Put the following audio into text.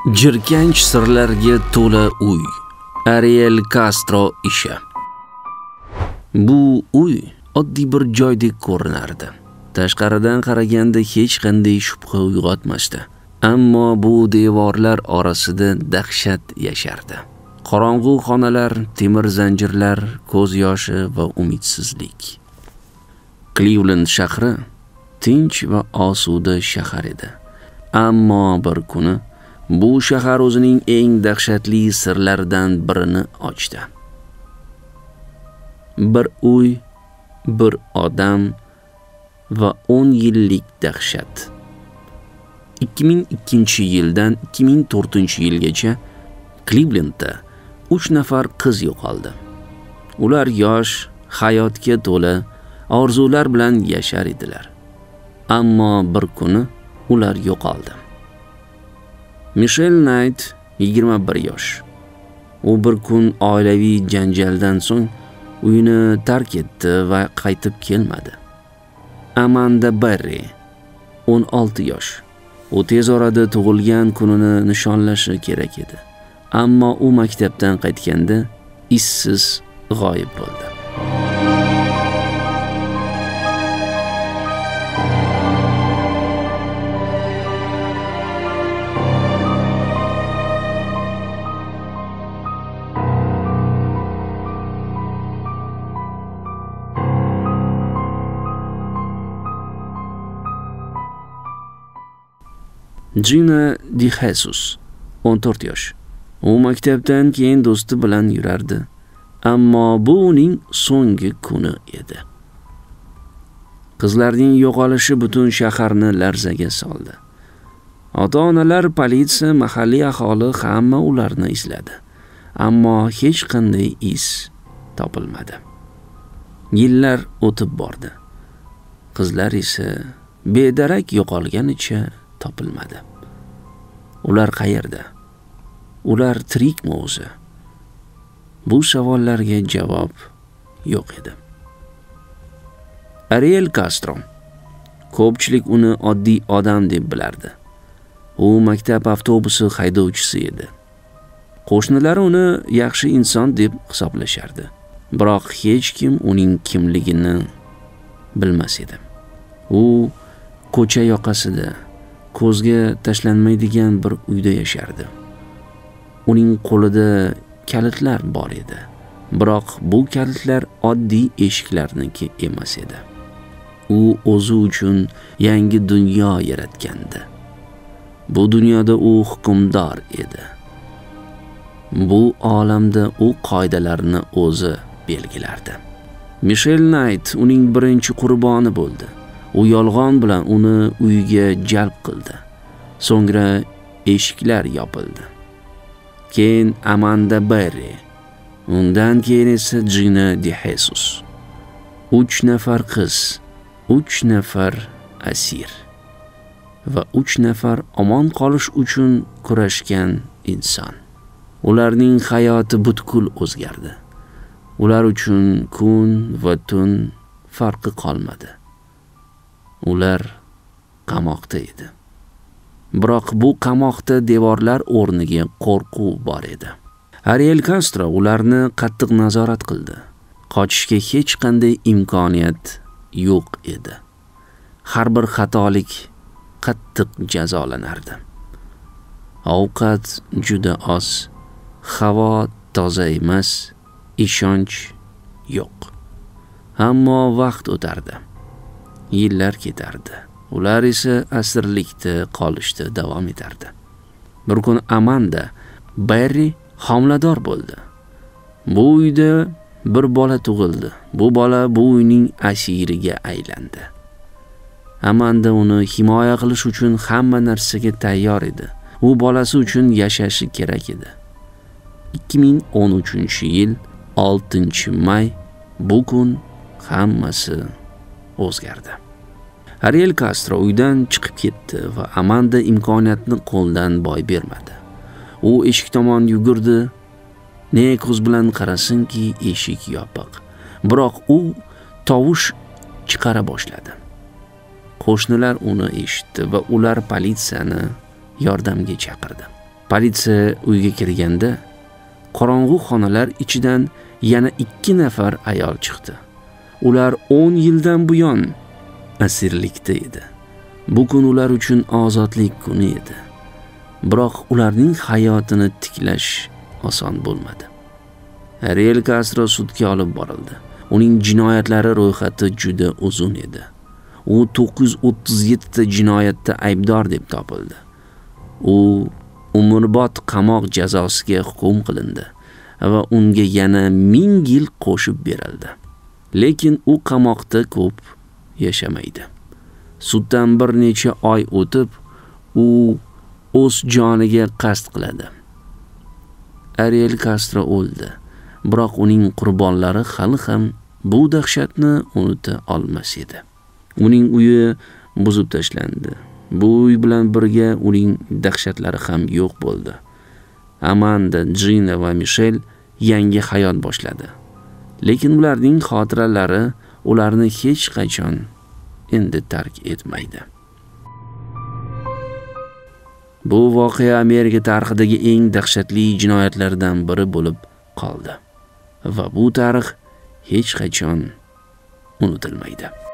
Jirkanch sirlarga to'la uy. Ariel Castro ishi. Bu uy oddiy bir joydek ko'rinardi. Tashqaridan qaraganda hech qanday shubha uyg'otmasdi. Ammo bu devorlar orasida dahshat yashardi. Qorong'u xonalar, temir zanjirlar, ko'z yoshi va umidsizlik. Cleveland shahri tinch va osuda shahar edi. Ammo bir kuni bu shahar o'zining eng dahshatli sirlaridan birini ochdi. Bir uy, bir odam va 10 yillik dahshat. 2002-yildan 2004-yilgacha Clevelandda 3 nafar qiz yo'qoldi. Ular yosh, hayotga to'la, orzular bilan yashar edilar. Ammo bir kuni ular yo'qoldi. Michelle Knight 21 yosh. U bir kun oilaviy janjaldan so'ng uyini tark etdi va qaytib kelmadi. Amanda Berry 16 yosh. U tez orada tug'ilgan kunini nishonlashi kerak edi. Ammo u maktabdan qaytganda izsiz g'oyib bo'ldi. Gina DeJesus 14 yosh. U maktabdan keyin do'sti bilan yurardi, ammo bu uning so'nggi kuni edi. Qizlarning yo'qolishi butun shaharni larzaga soldi. Ota-onalar, politsiya, mahalliy aholi hamma ularni izladi, ammo hech qanday iz topilmadi. Yillar o'tib bordi. Qizlar esa bedarak yo'qolganicha topilmadi. Ular qayerda? Ular tirikmi o'zi? Bu savollarga javob yo'q edi. Ariel Castro. Ko'pchilik uni oddiy odam deb bilardi. U maktab avtobusi haydovchisi edi. Qo'shnilar uni yaxshi inson deb hisoblashardi. Biroq hech kim uning kimligini bilmas edi. U ko'cha yoqasida ko'zga tashlanmaydigan bir uyda yashardi. Uning qo'lida kalitlar bor edi. Biroq bu kalitlar oddiy eshiklarniki emas edi. U o'zi uchun yangi dunyo yaratgandi. Bu dunyoda u hukmdor edi. Bu olamda u qoidalarni o'zi belgilardi. Michelle Knight uning birinchi qurboni bo'ldi. U yolg'on bilan uni uyiga jalb qildi. So'ngra eshiklar yopildi. Keyin Amanda Berry, undan keyin esa Gina DeJesus. 3 nafar qiz, 3 nafar asir va 3 nafar omon qolish uchun kurashgan inson. Ularning hayoti butkul o'zgardi. Ular uchun kun va tun farqi qolmadi. Ular qamoqda edi. Biroq bu qamoqda devorlar o'rniga qo'rquv bor edi. Ariel Castro ularni qattiq nazorat qildi. Qochishga hech qanday imkoniyat yo'q edi. Har bir xatolik qattiq jazolanardi. Ovqat juda oz, havo toza emas, ishonch yo'q. Ammo vaqt o'tardi. Yillar ketardi. Ular esa asirlikda qolishda davom etardi. Bir kun Amanda Berry homilador bo'ldi. Bu uyda bir bola tug'ildi. Bu bola bu uyning asiriga aylandi. Amanda uni himoya qilish uchun hamma narsaga tayyor edi. U bolasi uchun yashashi kerak edi. 2013-yil 6-may bu kun hammasi o'zgardi. Ariel Castro uydan chiqib ketdi va Amanda imkoniyatni qo'ldan boy bermadi. U eshik tomon yugurdi. Ne ko'z bilan qarasinki, eshik yopiq. Biroq u tovush chiqara boshladi. Qo'shnilar uni eshitdi va ular politsiyani yordamga chaqirdi. Politsiya uyga kirganda qorong'u xonalar ichidan yana 2 nafar ayol chiqdi. Ular 10 yildan buyon asirlikda edi. Bu kun ular uchun ozodlik kuni edi. Biroq ularning hayotini tiklash oson bo'lmadi. Ariel Castro sudga olib borildi. Uning jinoyatlari ro'yxati juda uzun edi. U 937 ta jinoyatda aybdor deb topildi. U umrbod qamoq jazosiga hukm qilindi va unga yana 1000 yil qo'shib berildi. Lekin u qamoqda ko'p yashamaydi. Suddan bir necha oy o'tib, u o'z joniga qasd qiladi. Ariel Castro o'ldi, biroq uning qurbonlari hali ham bu dahshatni unuta olmas edi. Uning uyi buzib tashlandi. Bu uy bilan birga uning dahshatlari ham yo'q bo'ldi. Amanda, Gina va Michelle yangi hayot boshladi. Lekin ularning xotiralari ularni hech qachon endi tark etmaydi. Bu voqea Amerika tarixidagi eng dahshatli jinoyatlardan biri bo'lib qoldi va bu tarix hech qachon unutilmaydi.